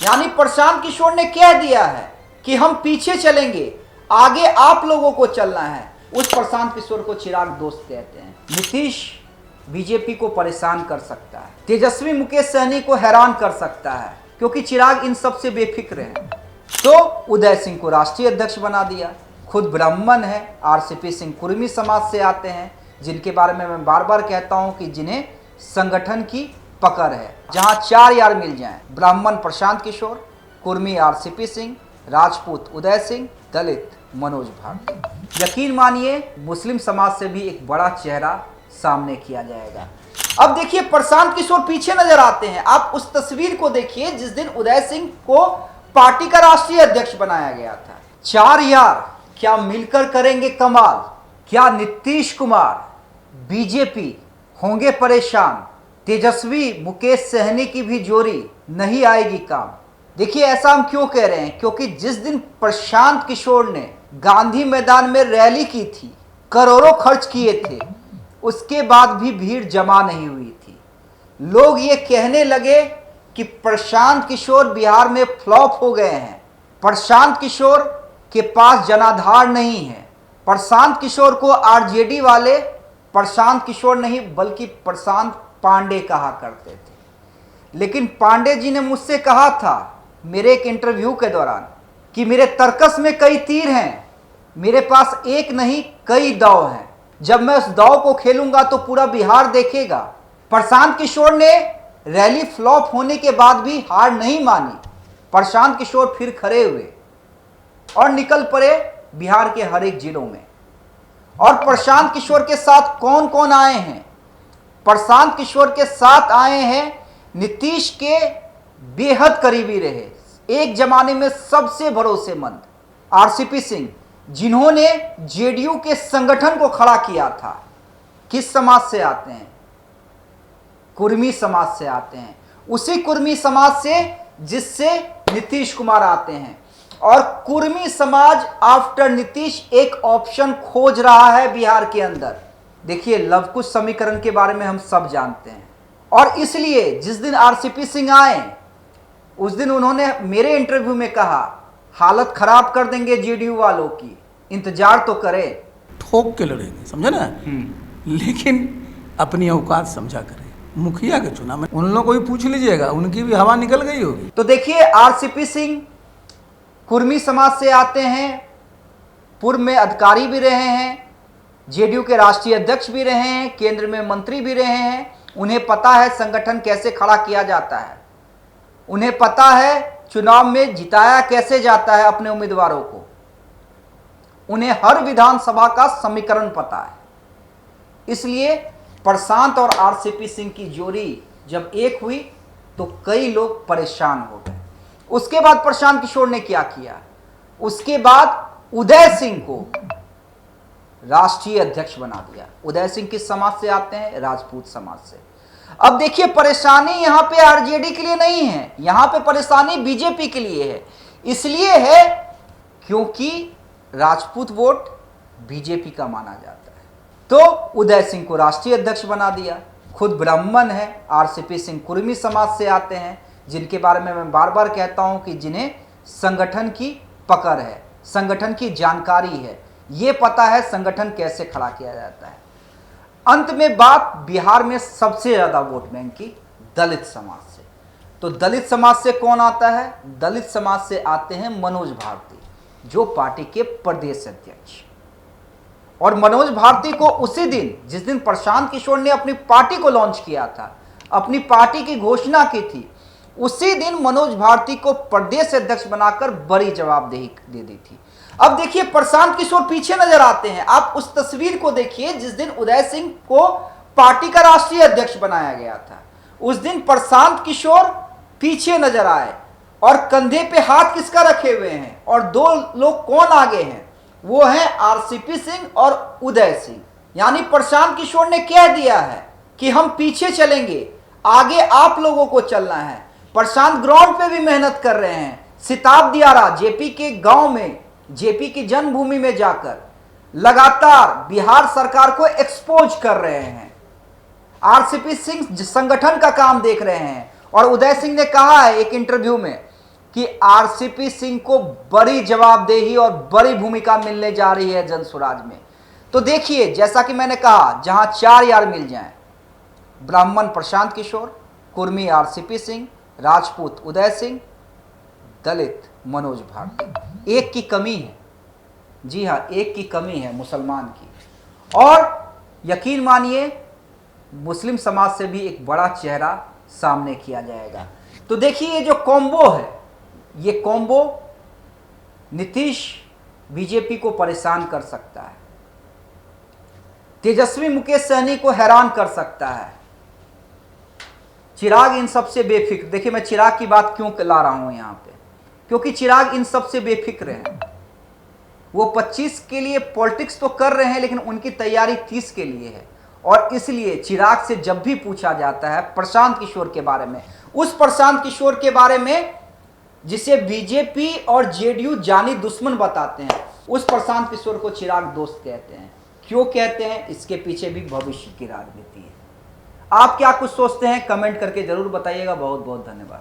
यानी प्रशांत किशोर ने कह दिया है कि हम पीछे चलेंगे, आगे आप लोगों को चलना है। उस प्रशांत किशोर को चिराग दोस्त कहते हैं। नीतीश बीजेपी को परेशान कर सकता है, तेजस्वी मुकेश सहनी को हैरान कर सकता है, क्योंकि चिराग इन सब से बेफिक्र हैं। तो उदय सिंह को राष्ट्रीय अध्यक्ष बना दिया। खुद ब्राह्मण है, आरसीपी सिंह कुर्मी समाज से आते हैं, जिनके बारे में मैं बार बार कहता हूं कि जिन्हें संगठन की पकड़ है। जहां चार यार मिल जाएं, ब्राह्मण प्रशांत किशोर, कुर्मी आरसीपी सिंह, राजपूत उदय सिंह, दलित मनोज भारती। यकीन मानिए मुस्लिम समाज से भी एक बड़ा चेहरा सामने किया जाएगा। अब देखिए प्रशांत किशोर पीछे नजर आते हैं। आप उस तस्वीर को देखिए जिस दिन उदय सिंह को पार्टी का राष्ट्रीय अध्यक्ष बनाया गया था। चार यार क्या मिलकर करेंगे कमाल? क्या नीतीश कुमार, बीजेपी होंगे परेशान? तेजस्वी मुकेश सहनी की भी जोड़ी नहीं आएगी काम। देखिए ऐसा हम क्यों कह रहे हैं, क्योंकि जिस दिन प्रशांत किशोर ने गांधी मैदान में रैली की थी, करोड़ों खर्च किए थे, उसके बाद भी भीड़ जमा नहीं हुई थी। लोग ये कहने लगे कि प्रशांत किशोर बिहार में फ्लॉप हो गए हैं, प्रशांत किशोर के पास जनाधार नहीं है। प्रशांत किशोर को आरजेडी वाले प्रशांत किशोर नहीं बल्कि प्रशांत पांडे कहा करते थे। लेकिन पांडे जी ने मुझसे कहा था मेरे एक इंटरव्यू के दौरान कि मेरे तर्कस में कई तीर हैं, मेरे पास एक नहीं कई दांव हैं, जब मैं उस दांव को खेलूंगा तो पूरा बिहार देखेगा। प्रशांत किशोर ने रैली फ्लॉप होने के बाद भी हार नहीं मानी। प्रशांत किशोर फिर खड़े हुए और निकल पड़े बिहार के हर एक जिलों में। और प्रशांत किशोर के साथ कौन कौन आए हैं? प्रशांत किशोर के साथ आए हैं नीतीश के बेहद करीबी रहे, एक जमाने में सबसे भरोसेमंद आरसीपी सिंह, जिन्होंने जेडीयू के संगठन को खड़ा किया था। किस समाज से आते हैं? कुर्मी समाज से आते हैं, उसी कुर्मी समाज से जिससे नीतीश कुमार आते हैं। और कुर्मी समाज आफ्टर नीतीश एक ऑप्शन खोज रहा है बिहार के अंदर। देखिए लवकुश समीकरण के बारे में हम सब जानते हैं, और इसलिए जिस दिन आरसीपी सिंह आए उस दिन उन्होंने मेरे इंटरव्यू में कहा हालत खराब कर देंगे जेडीयू वालों की, इंतजार तो करें। ठोक के लड़ेंगे, समझे ना, लेकिन अपनी औकात समझा करें। मुखिया के चुनाव में उन लोगों को भी पूछ लीजिएगा, उनकी भी हवा निकल गई होगी। तो देखिए आरसीपी सिंह कुर्मी समाज से आते हैं, पूर्व में अधिकारी भी रहे हैं, जेडीयू के राष्ट्रीय अध्यक्ष भी रहे हैं, केंद्र में मंत्री भी रहे हैं। उन्हें पता है संगठन कैसे खड़ा किया जाता है, उन्हें पता है चुनाव में जिताया कैसे जाता है अपने उम्मीदवारों को, उन्हें हर विधानसभा का समीकरण पता है। इसलिए प्रशांत और आरसीपी सिंह की जोड़ी जब एक हुई तो कई लोग परेशान हो गए। उसके बाद प्रशांत किशोर ने क्या किया? उसके बाद उदय सिंह को राष्ट्रीय अध्यक्ष बना दिया। उदय सिंह किस समाज से आते हैं? राजपूत समाज से। अब देखिए परेशानी यहां पे आरजेडी के लिए नहीं है, यहां पे परेशानी बीजेपी के लिए है। इसलिए है क्योंकि राजपूत वोट बीजेपी का माना जाता है। तो उदय सिंह को राष्ट्रीय अध्यक्ष बना दिया। खुद ब्राह्मण है, आरसीपी सिंह कुर्मी समाज से आते हैं, जिनके बारे में मैं बार बार कहता हूं कि जिन्हें संगठन की पकड़ है, संगठन की जानकारी है, ये पता है संगठन कैसे खड़ा किया जाता है। अंत में बात बिहार में सबसे ज्यादा वोट बैंक की दलित समाज से। तो दलित समाज से कौन आता है? दलित समाज से आते हैं मनोज भारती, जो पार्टी के प्रदेश अध्यक्ष। और मनोज भारती को उसी दिन जिस दिन प्रशांत किशोर ने अपनी पार्टी को लॉन्च किया था, अपनी पार्टी की घोषणा की थी, उसी दिन मनोज भारती को प्रदेश अध्यक्ष बनाकर बड़ी जवाबदेही दे दी थी। अब देखिए प्रशांत किशोर पीछे नजर आते हैं। आप उस तस्वीर को देखिए जिस दिन उदय सिंह को पार्टी का राष्ट्रीय अध्यक्ष बनाया गया था, उस दिन प्रशांत किशोर पीछे नजर आए। और कंधे पे हाथ किसका रखे हुए हैं? और दो लोग कौन आगे हैं? वो हैं आरसीपी सिंह और उदय सिंह। यानी प्रशांत किशोर ने कह दिया है कि हम पीछे चलेंगे, आगे आप लोगों को चलना है। प्रशांत ग्राउंड पे भी मेहनत कर रहे हैं, सिताब दियारा जेपी के गांव में, जेपी की जन्मभूमि में जाकर लगातार बिहार सरकार को एक्सपोज कर रहे हैं। आरसीपी सिंह संगठन का काम देख रहे हैं। और उदय सिंह ने कहा है एक इंटरव्यू में कि आरसीपी सिंह को बड़ी जवाबदेही और बड़ी भूमिका मिलने जा रही है जनसुराज में। तो देखिए, जैसा कि मैंने कहा, जहां 4 यार मिल जाएं, ब्राह्मण प्रशांत किशोर, कुर्मी आरसीपी सिंह, राजपूत उदय सिंह, दलित मनोज भारती, एक की कमी है। जी हाँ, एक की कमी है, मुसलमान की। और यकीन मानिए, मुस्लिम समाज से भी एक बड़ा चेहरा सामने किया जाएगा। तो देखिए, ये जो कॉम्बो है, ये कॉम्बो नीतीश बीजेपी को परेशान कर सकता है, तेजस्वी मुकेश सहनी को हैरान कर सकता है, चिराग इन सबसे बेफिक्र। देखिए, मैं चिराग की बात क्यों ला रहा हूं यहां पे, क्योंकि चिराग इन सबसे बेफिक्र हैं। वो 25 के लिए पॉलिटिक्स तो कर रहे हैं, लेकिन उनकी तैयारी 30 के लिए है। और इसलिए चिराग से जब भी पूछा जाता है प्रशांत किशोर के बारे में, उस प्रशांत किशोर के बारे में जिसे बीजेपी और जेडीयू जानी दुश्मन बताते हैं, उस प्रशांत किशोर को चिराग दोस्त कहते हैं। क्यों कहते हैं, इसके पीछे भी भविष्य की राजनीति है। आप क्या कुछ सोचते हैं, कमेंट करके जरूर बताइएगा। बहुत बहुत धन्यवाद।